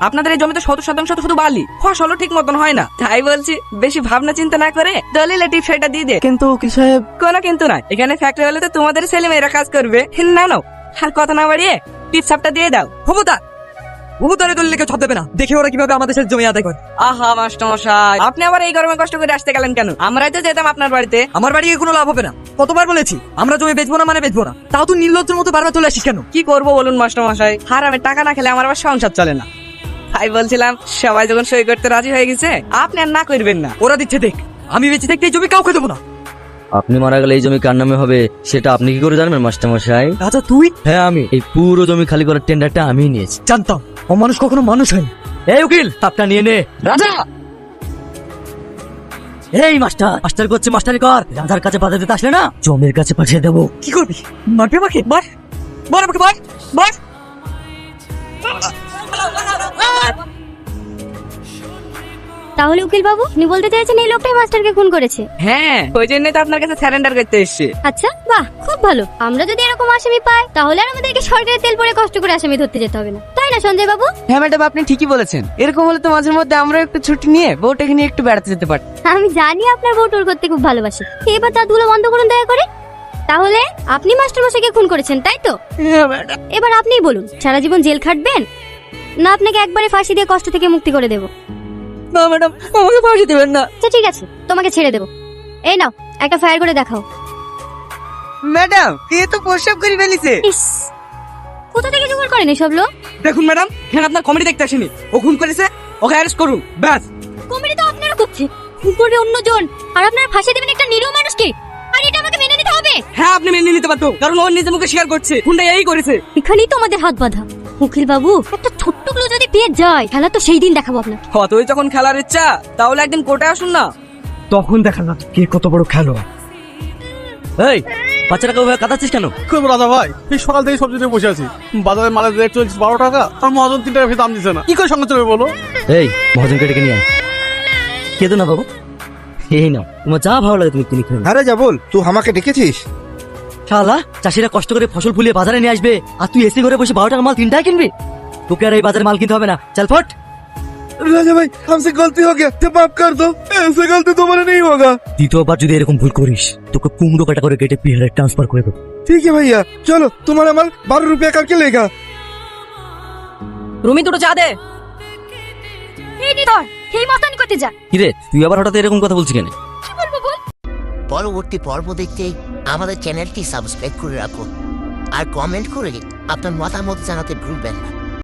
আপনাদের এই জমিতে 70% তো শুধু বালি, ফসলও ঠিক মতন হয় না। তাই বলছি বেশি ভাবনা চিন্তা না করে দলিলে টিপ সেটা দিয়ে দে। কিন্তু উকিল সাহেব, কোনো কিন্তু নাই, এখানে ফ্যাক্টরি হলে তো তোমাদের ছেলে মেয়েরা কাজ করবে। না না, আর কথা না বাড়িয়ে টিপ সাপটা দিয়ে দাও। ভবতা ভবতারে দলিলে কেউ ছাপ দেবে না, দেখে ওরা কিভাবে আমাদের সাথে জমি আদায় করে। আহা মাস্টার মশাই, আপনি আবার এই গরমে কষ্ট করে আসতে গেলেন কেন? আমরাই তো যেতাম আপনার বাড়িতে। আমার বাড়ি গিয়ে কোনো লাভ হবে না, কতবার বলেছি আমরা জমি বেচবো না মানে বেচবো না, তাও তুই নির্লজ্জের মতো বারবার চলে আসিস কেন? কি করবো বলুন মাস্টার মশাই, হারামে টাকা না খেলে আমার আবার সংসার চলে না। তাই বলছিলাম সবাই যখন সই করতে রাজি হয়ে গেছে, আপনি আর না করবেন না। ওরা দিচ্ছে দেখ, আমি বেঁচে থাকতে এই জমি কাউকে দেবো না। আপনি মারা গেলে এই জমি কার নামে হবে সেটা আপনি কি করে জানবেন মাস্টার মশাই? রাজা তুই? হ্যাঁ আমি, এই পুরো জমি খালি করার টেন্ডারটা আমিই নিয়েছি। জানতাম অমানুষ কখনো মানুষ হয়নি। এই উকিল, তাপটা নিয়ে নে। রাজা, এই মাস্টার করছে, মাস্টারি কর। রাজার কাছে পাঠিয়ে দিতে আসলে না, জমির কাছে পাঠিয়ে দেবো। কি করবি? মারবি আমাকে? মার মার আমাকে, মার মার। তাহলে উকিল বাবু, আপনি বলতে চাইছেন এই লোকটাই মাস্টারকে খুন করেছে? হ্যাঁ ওই জন্যই তো আপনার কাছে সারেন্ডার করতে এসেছে। আচ্ছা, বাহ, খুব ভালো। আমরা যদি এরকম আসামি পাই তাহলে আর আমাদেরকে সরকারের তেল পরে কষ্ট করে আসামি ধরতে যেতে হবে না, তাই না সঞ্জয় বাবু? হ্যাঁ ম্যাডাম, আপনি ঠিকই বলেছেন। এরকম হলে তো মাঝে মধ্যে আমরা একটু ছুটি নিয়ে বউটাকে নিয়ে একটু বেড়াতে যেতে পারি। আমি জানি আপনার বউ টুর করতে খুব ভালোবাসে। এবার দাঁতগুলো বন্ধ করুন দয়া করে। তাহলে আপনি মাস্টার মশাইকে খুন করেছেন, তাই তো? হ্যাঁ ম্যাডাম। এবার আপনিই বলুন, সারা জীবন জেল খাটবেন না আপনাকে একবারে ফাঁসি দিয়ে কষ্ট থেকে মুক্তি করে দেবো? না ম্যাডাম, আমাকে ফাঁসি দেবেন না। আচ্ছা ঠিক আছে, তোমাকে ছেড়ে দেবো। এই নাও, একটা ফায়ার করে দেখাও। ম্যাডাম কে তো প্রস্রাব করে ফেলিছে। ইস, কোথা থেকে জোগাড় করেন এসব লোক? দেখুন ম্যাডাম, এখানে আপনার কমেডি দেখতে আসেনি, ও খুন করেছে, ওকে অ্যারেস্ট করুন ব্যাস। কমেডি তো আপনারা করছে, খুন করবে অন্যজন, আর আপনারা ফাঁসি দেবেন একটা নিরীহ মানুষকে। আর এটা আমাকে মেনে নিতে হবে। হ্যাঁ আপনি মেনে নিতে পারতো, কারণ ও নিজে মুখে স্বীকার করছে খুনটা এই করেছে। এখানেই তো আমাদের হাত বাঁধা। উকিল বাবু, একটা ছোট্ট ক্লু যদি পেয়ে যায়, খেলা তো সেই দিন দেখাবো আপনার। অতই যখন খেলার ইচ্ছা, তাহলে একদিন কোর্টে আসুন না। তখন দেখা না কে কত বড় খেলোয়াড়। এই বাচ্চাটাকে ওভাবে কাঁদাচ্ছিস কেন? করবো রাজা ভাই, এই সকাল থেকে সবজি নিয়ে বসে আছি, বাজারে মালের রেট চলছে 12 টাকা, আর মহাজন 3 টাকা দাম দিচ্ছে না, কি করে সঙ্গে চলবে বলো? এই মহাজনকে ডেকে নিয়ে আয়। কেঁদো না বাবু, এই নাও, তোমার যা ভালো লাগে তুমি কিনে খেয়ে নাও। আরে যা বল, তুই আমাকে ডেকেছিস? শালা, চাষিরা কষ্ট করে ফসল ফুলিয়ে বাজারে নিয়ে আসবে, আর তুই এসি করে বসে 12 টাকা মাল 3 টাকা কিনবি? তোকে আর এই বাজারে মাল কিনতে হবে না, চল ফট। राजा भाई हमसे गलती हो गया, तो माफ कर दो, ऐसे गलती दोबारा नहीं होगा। দ্বিতীয়বার যদি এরকম ভুল করিস, তোকে 15 কাটা করে কেটে বিহারে ট্রান্সফার করে দেবো। ठीक है भैया, चलो तुम्हारा माल 12 रुपया करके लेगा। রুমি দুটো চা দে। এই নি ধর, এই মস্তানি করতে যা। কিরে, তুই আবার হঠাৎ এরকম কথা বলছিস কেন? কি বলবো বল? পরবর্তী পর্ব দেখতে আমাদের চ্যানেলটি সাবস্ক্রাইব করে রাখুন আর কমেন্ট করে আপনার মতামত জানাতে ভুলবেন না।